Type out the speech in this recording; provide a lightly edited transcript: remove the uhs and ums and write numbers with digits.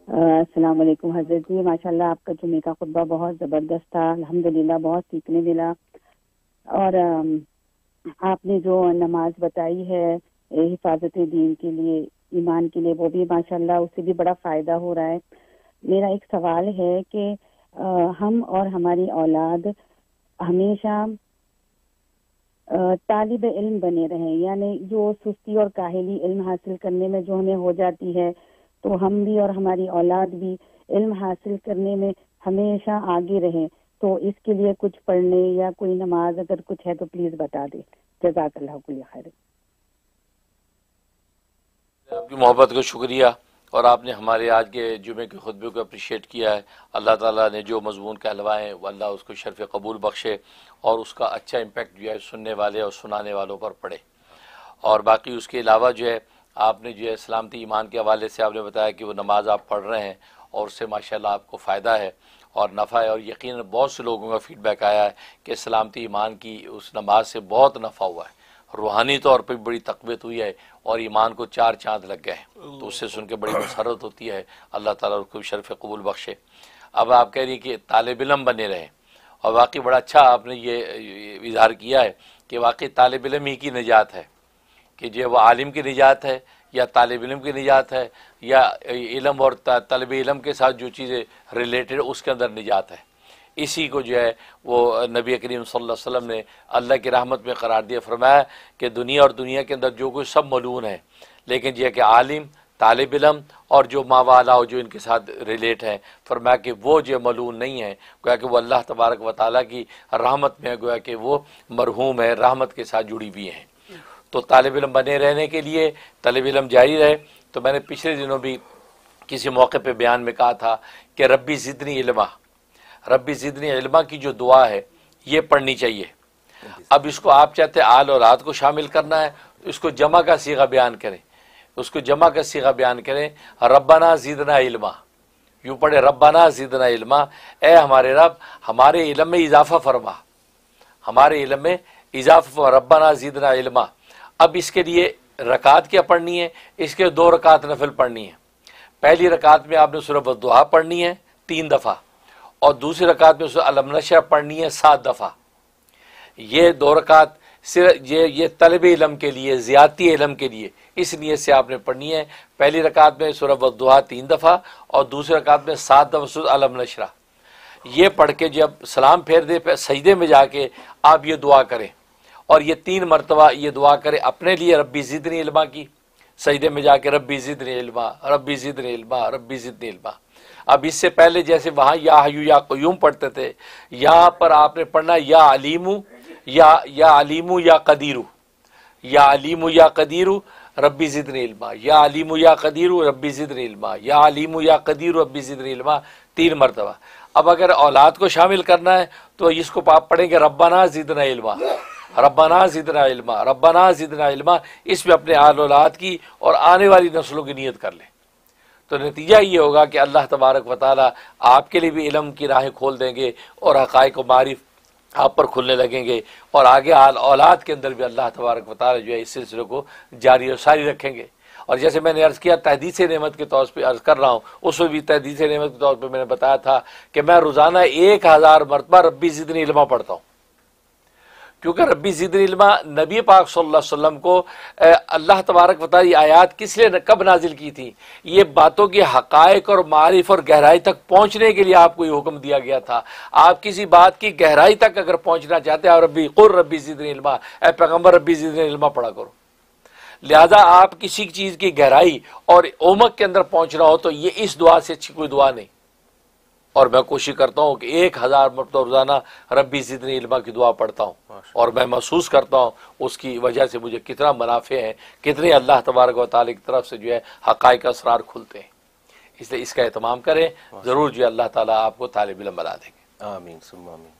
السلام علیکم حضرت جی، ماشاءاللہ آپ کا جمعے کا خطبہ بہت زبردست تھا، الحمدللہ بہت سیکھنے ملا۔ اور آپ نے جو نماز بتائی ہے حفاظت دین کے لیے، ایمان کے لیے، وہ بھی ماشاءاللہ اس سے بھی بڑا فائدہ ہو رہا ہے۔ میرا ایک سوال ہے کہ ہم اور ہماری اولاد ہمیشہ طالب علم بنے رہیں، یعنی جو سستی اور کاہلی علم حاصل کرنے میں جو ہمیں ہو جاتی ہے، تو ہم بھی اور ہماری اولاد بھی علم حاصل کرنے میں ہمیشہ آگے رہیں۔ تو اس کے لیے کچھ پڑھنے یا کوئی نماز اگر کچھ ہے تو پلیز بتا دیں۔ جزاک اللہ کل خیر۔ آپ کی محبت کا شکریہ، اور آپ نے ہمارے آج کے جمعے کے خطبے کو اپریشیٹ کیا ہے۔ اللہ تعالیٰ نے جو مضمون کہلوائے ہیں وہ اللہ اس کو شرف قبول بخشے، اور اس کا اچھا امپیکٹ جو ہے سننے والے اور سنانے والوں پر پڑے۔ اور باقی اس کے علاوہ جو ہے آپ نے جو ہے سلامتی ایمان کے حوالے سے آپ نے بتایا کہ وہ نماز آپ پڑھ رہے ہیں اور اس سے ماشاءاللہ آپ کو فائدہ ہے اور نفع ہے، اور یقیناً بہت سے لوگوں کا فیڈ بیک آیا ہے کہ سلامتی ایمان کی اس نماز سے بہت نفع ہوا ہے، روحانی طور پہ بڑی تقویت ہوئی ہے، اور ایمان کو 4 چاند لگ گئے ہیں۔ تو اس سے سن کے بڑی مسرت ہوتی ہے، اللہ تعالیٰ اس کو شرف قبول بخشے۔ اب آپ کہہ رہی ہیں کہ طالب علم بنے رہیں، اور واقعی بڑا اچھا آپ نے یہ اظہار کیا ہے کہ واقعی طالب علم ہی کی نجات ہے، کہ جو وہ عالم کی نجات ہے یا طالب علم کی نجات ہے، یا علم اور طالب علم کے ساتھ جو چیزیں ریلیٹڈ اس کے اندر نجات ہے۔ اسی کو جو ہے وہ نبی کریم صلی اللہ علیہ وسلم نے اللہ کی رحمت میں قرار دیا، فرمایا کہ دنیا اور دنیا کے اندر جو کچھ سب ملعون ہے، لیکن یہ کہ عالم، طالب علم اور جو ماوالا ہو جو ان کے ساتھ ریلیٹ ہیں، فرمایا کہ وہ جو ملعون نہیں ہے، گویا کہ وہ اللہ تبارک و تعالیٰ کی رحمت میں گویا کہ وہ مرحوم ہے، رحمت کے ساتھ جڑی ہوئی ہیں۔ تو طالب علم بنے رہنے کے لیے طالب علم جاری رہے۔ تو میں نے پچھلے دنوں بھی کسی موقع پہ بیان میں کہا تھا کہ ربی زدنی علما، ربی زدنی علما کی جو دعا ہے یہ پڑھنی چاہیے۔ اب اس کو آپ چاہتے آل اور رات کو شامل کرنا ہے تو اس کو جمع کا صیغہ بیان کریں، اس کو جمع کا صیغہ بیان کریں، ربنا زدنا علما، یوں پڑھے ربنا زدنا علما، اے ہمارے رب ہمارے علم میں اضافہ فرما، ہمارے علم میں اضافہ فرما، ربنا زدنا علما۔ اب اس کے لیے رکعت کیا پڑھنی ہے؟ اس کے 2 رکعت نفل پڑھنی ہے۔ پہلی رکعت میں آپ نے سورہ الضحیٰ پڑھنی ہے 3 دفعہ، اور دوسری رکعت میں سورہ الم نشرح پڑھنی ہے 7 دفعہ۔ یہ 2 رکعت صرف یہ طلب علم کے لیے، زیادتی علم کے لیے، اس نیت سے آپ نے پڑھنی ہے۔ پہلی رکعت میں سورہ الضحیٰ 3 دفعہ، اور دوسری رکعت میں 7 دفعہ سورہ الم نشرح۔ یہ پڑھ کے جب سلام پھیر دے پہ سجدے میں جا کے آپ یہ دعا کریں، اور یہ 3 مرتبہ یہ دعا کریں اپنے لیے ربی زدنی علما کی، سجدے میں جا کے ربی زدنی علما، ربی زدنی علما، ربی زدنی علما۔ اب اس سے پہلے جیسے وہاں یا حیو یا قیوم پڑھتے تھے، یہاں پر آپ نے پڑھنا یا علیمو، یا علیمو یا قدیرو، یا علیمو یا قدیرو ربی زدنی علما، یا علیمو یا قدیرو ربی زدنی علما، یا علیمو یا قدیرو ربی زدنی علما، 3 مرتبہ۔ اب اگر اولاد کو شامل کرنا ہے تو اس کو آپ پڑھیں گے ربنا زدنا علما، ربنا زدنا علما، ربنا زدنا علما۔ اس میں اپنے آل اولاد کی اور آنے والی نسلوں کی نیت کر لیں، تو نتیجہ یہ ہوگا کہ اللہ تبارک و تعالیٰ آپ کے لیے بھی علم کی راہیں کھول دیں گے، اور حقائق و معارف آپ پر کھلنے لگیں گے، اور آگے اولاد کے اندر بھی اللہ تبارک و تعالیٰ جو ہے اس سلسلے کو جاری و ساری رکھیں گے۔ اور جیسے میں نے عرض کیا تحدیث نعمت کے طور پہ عرض کر رہا ہوں، اس میں بھی تحدیث نعمت کے طور پہ میں نے بتایا تھا کہ میں روزانہ 1000 مرتبہ ربی زدنی علما پڑھتا ہوں، کیونکہ ربی زدنی علما نبی پاک صلی اللہ علیہ وسلم کو اللہ تبارک و تعالیٰ آیات کس لیے کب نازل کی تھی؟ یہ باتوں کی حقائق اور معارف اور گہرائی تک پہنچنے کے لیے آپ کو یہ حکم دیا گیا تھا۔ آپ کسی بات کی گہرائی تک اگر پہنچنا چاہتے ہیں، ربی قل ربی زدنی علما، اے پیغمبر ربی زدنی علما پڑھا کرو۔ لہذا آپ کسی چیز کی گہرائی اور عمق کے اندر پہنچنا ہو تو یہ اس دعا سے اچھی کوئی دعا نہیں۔ اور میں کوشش کرتا ہوں کہ 1000 مرتبہ روزانہ ربی زدنی علما کی دعا پڑھتا ہوں، اور میں محسوس کرتا ہوں اس کی وجہ سے مجھے کتنا منافع ہے، کتنے اللہ تبارک و تعالیٰ کی طرف سے جو ہے حقائق اسرار کھلتے ہیں۔ اس لیے اس کا اہتمام کریں، ضرور جو ہے اللہ تعالیٰ آپ کو طالب علم بنا دیں گے۔ آمین ثم آمین۔